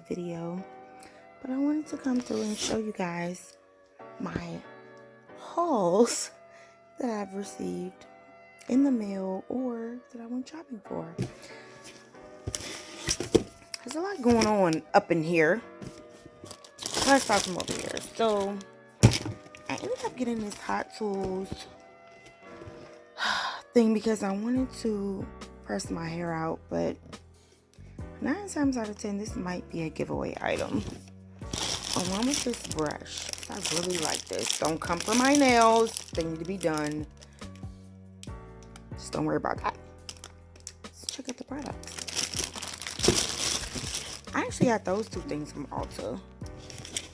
video, but I wanted to come through and show you guys my hauls that I've received in the mail or that I went shopping for. There's a lot going on up in here. Let's start from over here. So I ended up getting this Hot Tools thing because I wanted to press my hair out, but 9 times out of 10 this might be a giveaway item along with this brush. I really like this. Don't come for my nails, they need to be done. Just don't worry about that. Let's check out the products. I actually got those two things from Ulta,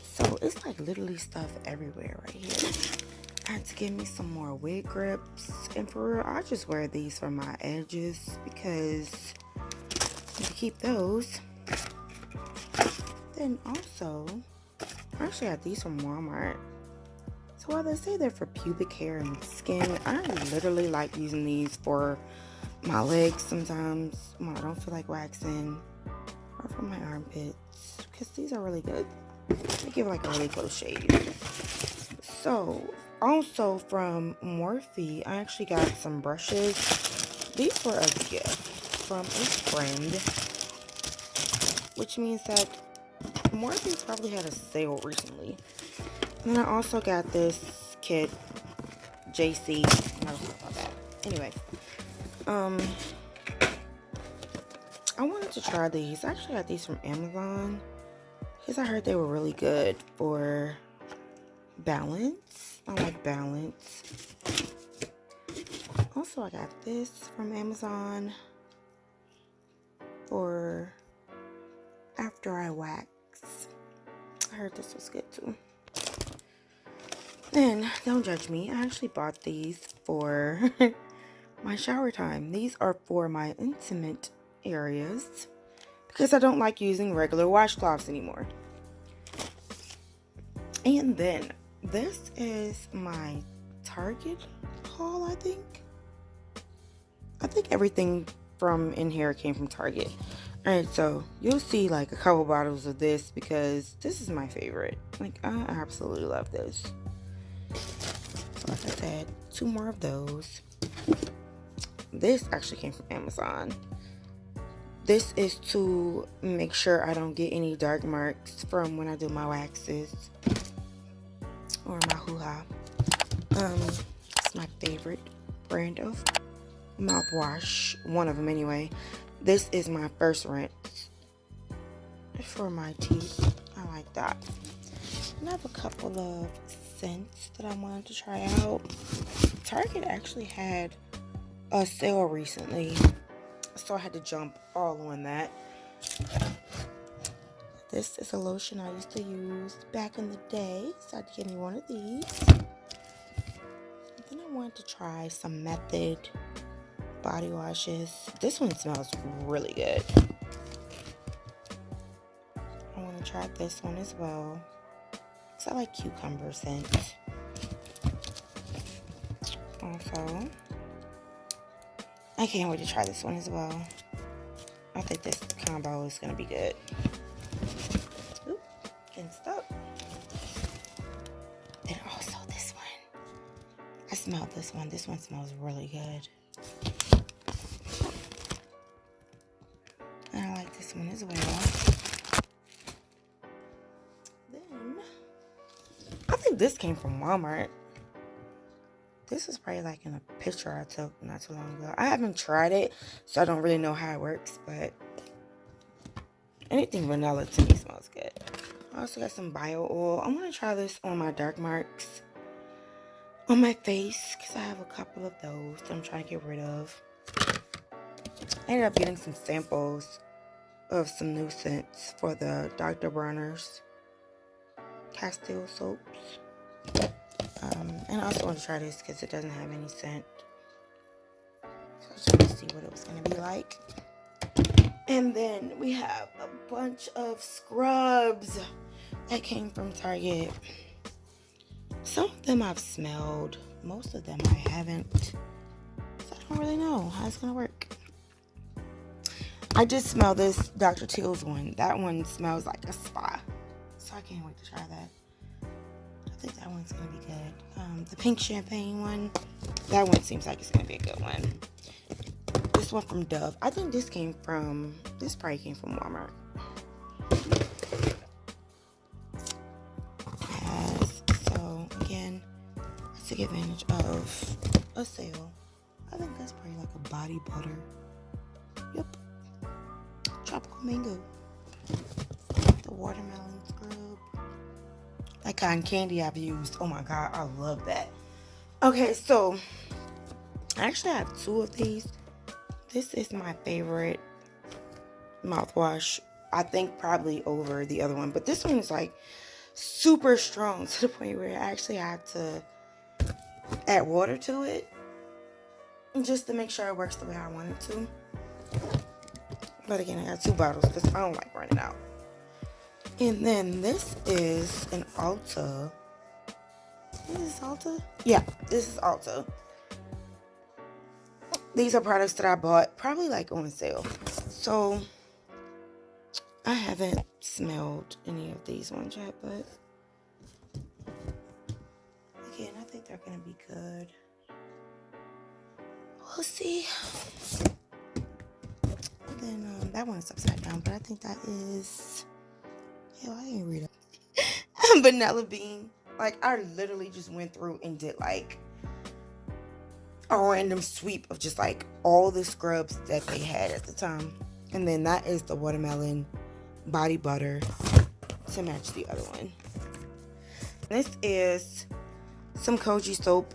so it's like literally stuff everywhere right here. I had to get me some more wig grips, and for real, I just wear these for my edges because to keep those. Then also, I actually got these from Wal-Mart. So while they say they're for pubic hair and skin, I literally like using these for my legs sometimes when I don't feel like waxing, or for my armpits, because these are really good. They give like a really close shade. So also from Morphe, I actually got some brushes. These were a gift from a friend, which means that Morphe probably had a sale recently. And then I also got this kit, JC. I don't know about that. Anyway, I wanted to try these. I actually got these from Amazon because I heard they were really good for balance. I like balance. Also, I got this from Amazon for after I wax. I heard this was good too. And don't judge me, I actually bought these for my shower time. These are for my intimate areas because I don't like using regular washcloths anymore. And then this is my Target haul, I think everything from in here came from Target. Alright, so you'll see like a couple bottles of this because this is my favorite. Like, I absolutely love this. So like I said, 2 more of those. This actually came from Amazon. This is to make sure I don't get any dark marks from when I do my waxes or my hoo-ha. It's my favorite brand of mouthwash, one of them anyway. This is my first rinse for my teeth. I like that. And I have a couple of scents that I wanted to try out. Target actually had a sale recently, so I had to jump all on that. This is a lotion I used to use back in the day, so I had to get me one of these. And then I wanted to try some Method body washes. This one smells really good. I want to try this one as well because I like cucumber scent. Also, I can't wait to try this one as well. I think this combo is going to be good. Oop, getting stuck. And also this one. I smelled this one. This one smells really good. And I like this one as well. Then, I think this came from Walmart. This was probably like in a picture I took not too long ago. I haven't tried it, so I don't really know how it works, but anything vanilla to me smells good. I also got some bio oil. I'm going to try this on my dark marks on my face because I have a couple of those that I'm trying to get rid of. I ended up getting some samples of some new scents for the Dr. Bronner's Castile soaps. And I also want to try this because it doesn't have any scent. So I just want to see what it was going to be like. And then we have a bunch of scrubs that came from Target. Some of them I've smelled. Most of them I haven't. So I don't really know how it's going to work. I did smell this Dr. Teal's one. That one smells like a spa. So I can't wait to try that. I think that one's going to be good. The pink champagne one, that one seems like it's going to be a good one. This one from Dove. I think this probably came from Wal-Mart. So, again, I took advantage of a sale. I think that's probably like a body butter. Yep. Tropical mango. The watermelon scrub. That cotton candy I've used. Oh my god, I love that. Okay, so I actually have 2 of these. This is my favorite mouthwash. I think probably over the other one. But this one is like super strong to the point where I actually have to add water to it just to make sure it works the way I want it to. But again, I got 2 bottles because I don't like running out. And then this is an Ulta. Is this Ulta? Yeah, this is Ulta. These are products that I bought probably like on sale. So I haven't smelled any of these ones yet, but again, I think they're gonna be good. We'll see. And then that one's upside down, but I think that is, hell, I didn't read it. Vanilla bean. Like, I literally just went through and did like a random sweep of just like all the scrubs that they had at the time. And then that is the watermelon body butter to match the other one. This is some Koji soap,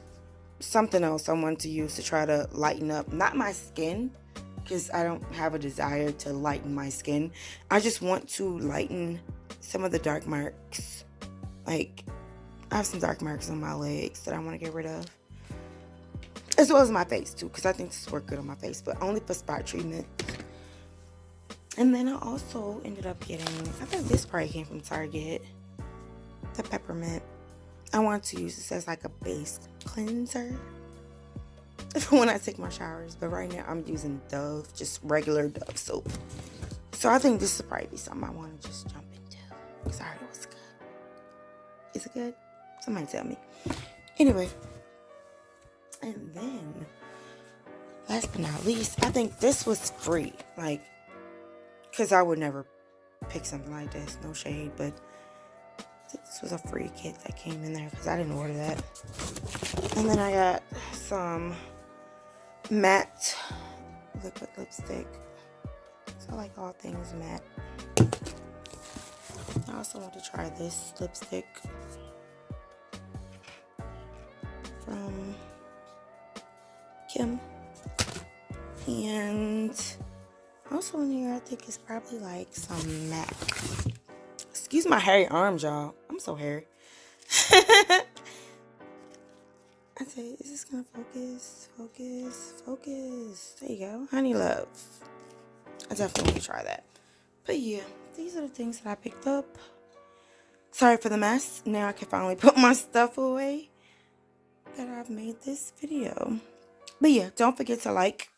something else I wanted to use to try to lighten up, not my skin, because I don't have a desire to lighten my skin. I just want to lighten some of the dark marks. Like, I have some dark marks on my legs that I want to get rid of. As well as my face too, because I think this works good on my face, but only for spot treatment. And then I also ended up getting, I think this probably came from Target, the peppermint. I want to use this as like a base cleanser when I take my showers, but right now I'm using Dove, just regular Dove soap. So I think this will probably be something I want to just jump into, because I heard it was good. Is it good? Somebody tell me. Anyway, and then last but not least, I think this was free, like, because I would never pick something like this, no shade, but this was a free kit that came in there because I didn't order that. And then I got some matte liquid lipstick. So I like all things matte. I also want to try this lipstick from Kim. And also in here, I think it's probably like some MAC. Excuse my hairy arms, y'all. I'm so hairy. I say, is this gonna focus? Focus, focus. There you go. Honey Love. I definitely want to try that. But yeah, these are the things that I picked up. Sorry for the mess. Now I can finally put my stuff away that I've made this video. But yeah, don't forget to like,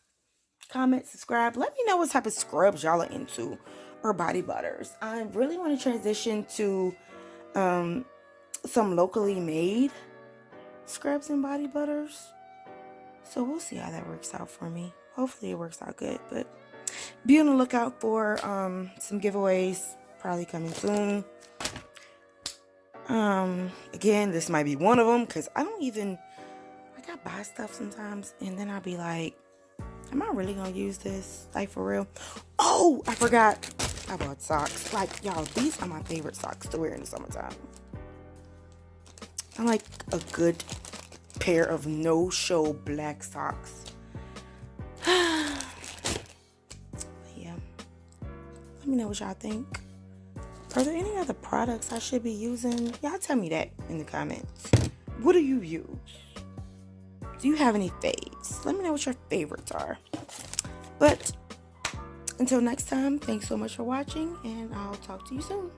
comment, subscribe. Let me know what type of scrubs y'all are into or body butters. I really want to transition to some locally made scrubs and body butters. So we'll see how that works out for me. Hopefully it works out good. But be on the lookout for some giveaways probably coming soon. Again, this might be one of them because I buy stuff sometimes and then I'll be like, am I really gonna use this? Like, for real? Oh, I forgot. I bought socks. Like, y'all, these are my favorite socks to wear in the summertime. I like a good pair of no-show black socks. Yeah. Let me know what y'all think. Are there any other products I should be using? Y'all tell me that in the comments. What do you use? Do you have any faves? Let me know what your favorites are. But until next time, thanks so much for watching, and I'll talk to you soon.